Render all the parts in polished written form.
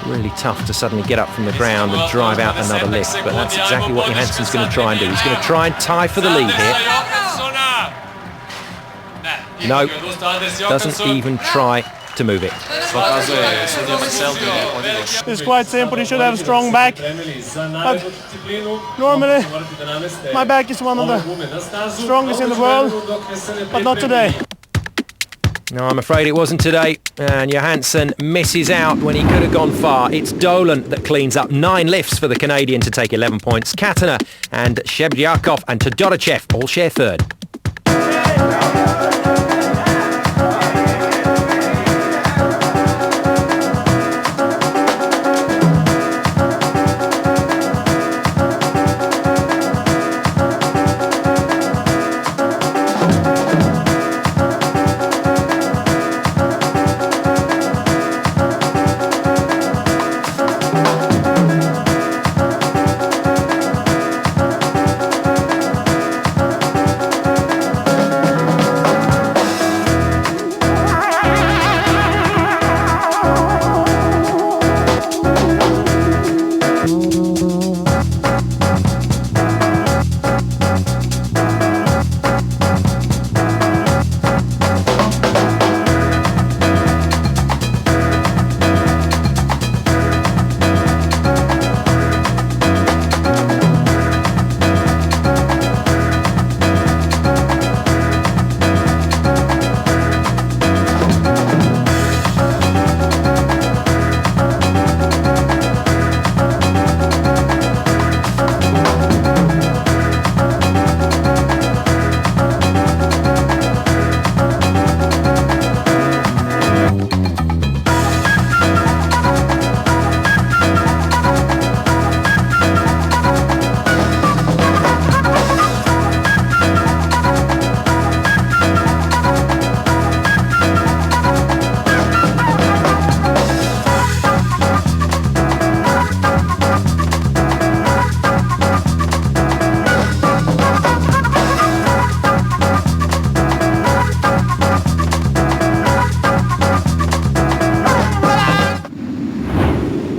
Really tough to suddenly get up from the ground and drive out another lift, but that's exactly what Johansson's going to try and do. He's going to try and tie for the lead here. No, doesn't even try to move it. It's quite simple. You should have a strong back. But normally, my back is one of the strongest in the world, but not today. No, I'm afraid it wasn't today, and Johansson misses out when he could have gone far. It's Dolan that cleans up 9 lifts for the Canadian to take 11 points. Katana and Shebyakov and Todorochev all share third.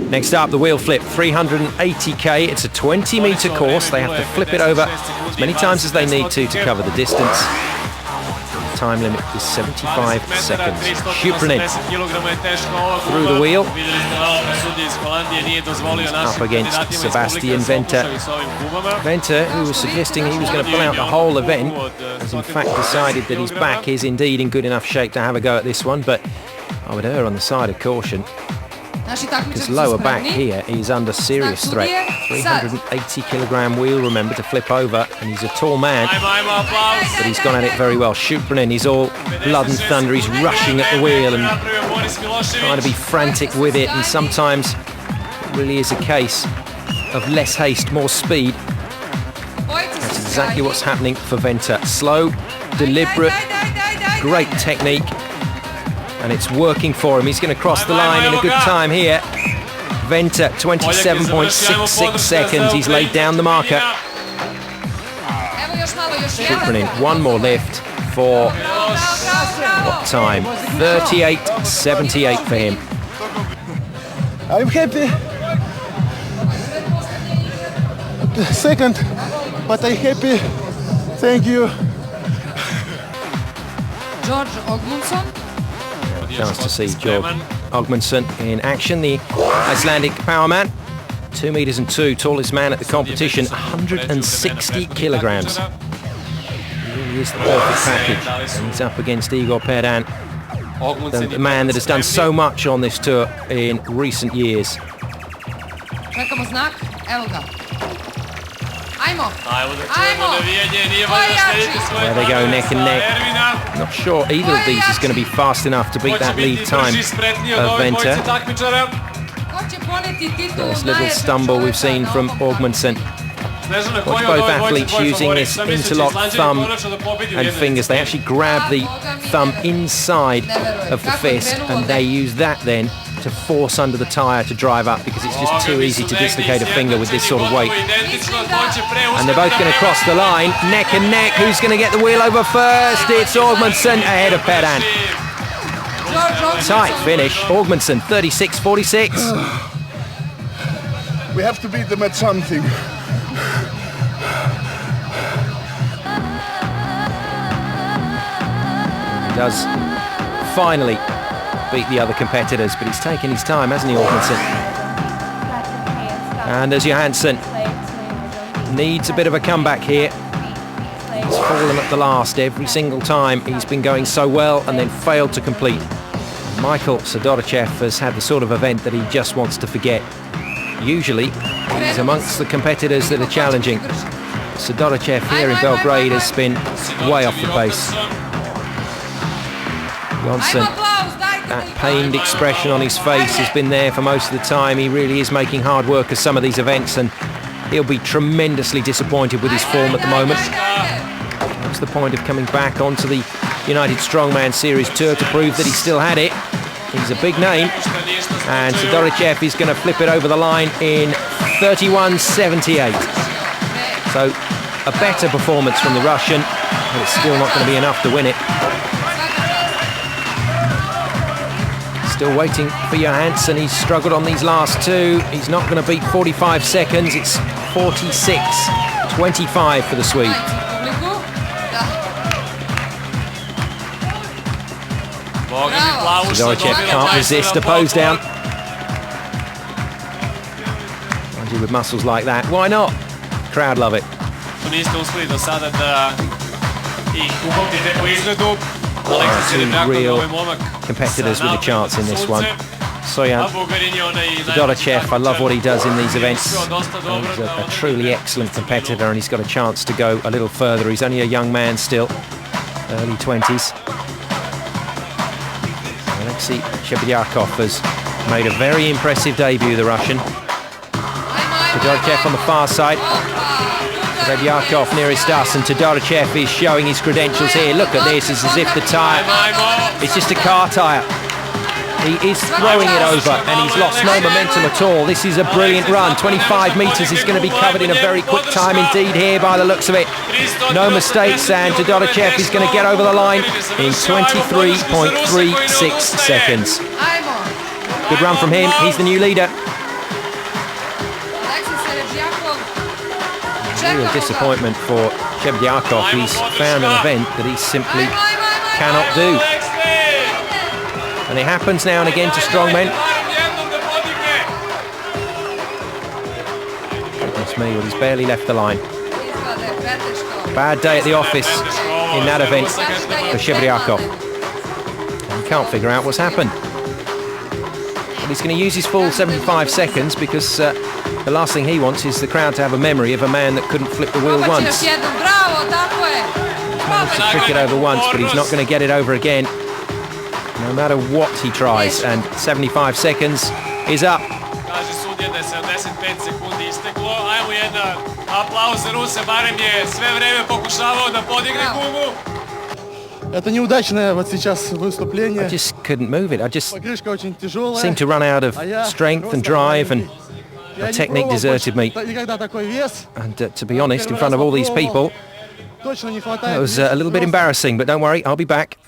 Next up, the wheel flip, 380k. It's a 20-meter course. They have to flip it over as many times as they need to cover the distance. The time limit is 75 seconds. Šuprnin through the wheel. Up against Sebastian Venter. Venter, who was suggesting he was going to pull out the whole event, has in fact decided that his back is indeed in good enough shape to have a go at this one, but I would err on the side of caution. His lower back here is under serious threat. 380-kilogram wheel, remember, to flip over, and he's a tall man, but he's gone at it very well. Šuprnin, he's all blood and thunder. He's rushing at the wheel and trying to be frantic with it, and sometimes it really is a case of less haste, more speed. That's exactly what's happening for Venter. Slow, deliberate, great technique. And it's working for him. He's going to cross the line in a good time here. Venter, 27.66 seconds. He's laid down the marker. Šuprnin, one more lift for what time? 38.78 for him. I'm happy. Second, but I'm happy. Thank you. George Ogmundsson. Chance to see Georg Ogmundsson in action, the Icelandic power man. 2 meters and 2, tallest man at the competition, 160 kilograms. He really is the perfect package. And he's up against Igor Perdan, the man that has done so much on this tour in recent years. Čekamo znak, evo ga. Ajmo! There they go, neck and neck. Not sure either of these is going to be fast enough to beat that lead time of Venter. First little stumble we've seen from Ogmundsson. Watch both athletes using this interlocked thumb and fingers. They actually grab the thumb inside of the fist, and they use that then to force under the tyre to drive up, because it's just too easy to dislocate a finger with this sort of weight. And they're both going to cross the line, neck and neck. Who's going to get the wheel over first? It's Ogmundsson ahead of Perdan. Tight finish. Ogmundsson, 36.46. We have to beat them at something. He does finally beat the other competitors, but he's taken his time, hasn't he, Orkneyson? And as Johansson needs a bit of a comeback here. He's fallen at the last every single time. He's been going so well and then failed to complete. Michael Sidoricev has had the sort of event that he just wants to forget. Usually, he's amongst the competitors that are challenging. Sidoricev here in Belgrade has been way off the pace. Johansson, that pained expression on his face has been there for most of the time. He really is making hard work of some of these events, and he'll be tremendously disappointed with his form at the moment. What's the point of coming back onto the United Strongman Series Tour to prove that he still had it? He's a big name, and Sidoricev is going to flip it over the line in 31.78. So a better performance from the Russian, but it's still not going to be enough to win it. Still waiting for Johansson. He's struggled on these last two. He's not going to beat 45 seconds. It's 46.25 for the Swede. Sidoricev can't resist a pose down. Mind you, with muscles like that, why not? Crowd love it. Two real competitors with a chance in this one. Soyan Sidoricev, I love what he does in these events. He's a truly excellent competitor, and he's got a chance to go a little further. He's only a young man still, early 20s. Alexei Sheberyakov has made a very impressive debut, the Russian. Sidoricev on the far side. Sheberyakov nearest us, and Sidoricev is showing his credentials here. Look at this, it's as if the tyre, it's just a car tyre. He is throwing it over, and he's lost no momentum at all. This is a brilliant run. 25 metres is going to be covered in a very quick time indeed here by the looks of it. No mistakes, and Sidoricev is going to get over the line in 23.36 seconds. Good run from him. He's the new leader. Real disappointment for Sheberyakov. He's found an event that he simply cannot do. And it happens now and again to strongmen. Goodness me, well, he's barely left the line. Bad day at the office in that event for Sheberyakov. And he can't figure out what's happened. But he's going to use his full 75 seconds because the last thing he wants is the crowd to have a memory of a man that couldn't flip the wheel once. He's managed to trick it over once, but he's not going to get it over again, no matter what he tries. And 75 seconds is up. I just couldn't move it. I just seemed to run out of strength and drive, and the technique deserted me. And to be honest, in front of all these people, that was a little bit embarrassing, but don't worry, I'll be back.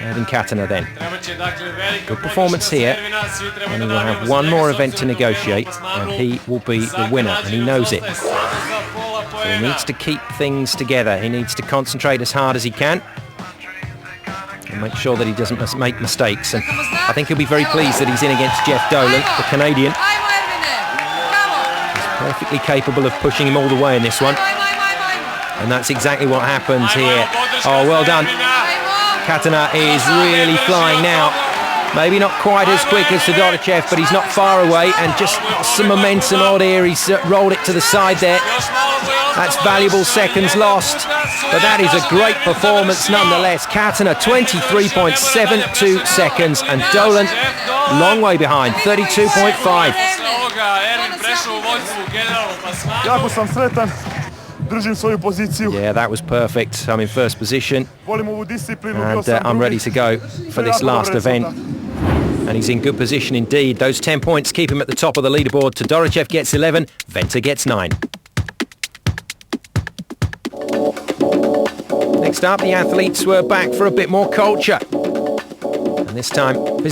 Edin Katana then. Good performance here, and he will have one more event to negotiate, and he will be the winner, and he knows it. So he needs to keep things together. He needs to concentrate as hard as he can and make sure that he doesn't make mistakes. And I think he'll be very pleased that he's in against Jeff Dolan, the Canadian. He's perfectly capable of pushing him all the way in this one. And that's exactly what happens here. Oh, well done. Katana is really flying now. Maybe not quite as quick as Sidoricev, but he's not far away, and just lost some momentum out here. He's rolled it to the side there. That's valuable seconds lost, but that is a great performance nonetheless. Katana 23.72 seconds, and Dolan long way behind, 32.5. Yeah, that was perfect. I'm in first position, and I'm ready to go for this last event. And he's in good position indeed. Those 10 points keep him at the top of the leaderboard. Sidoricev gets 11, Venter gets 9. Next up, the athletes were back for a bit more culture. And this time,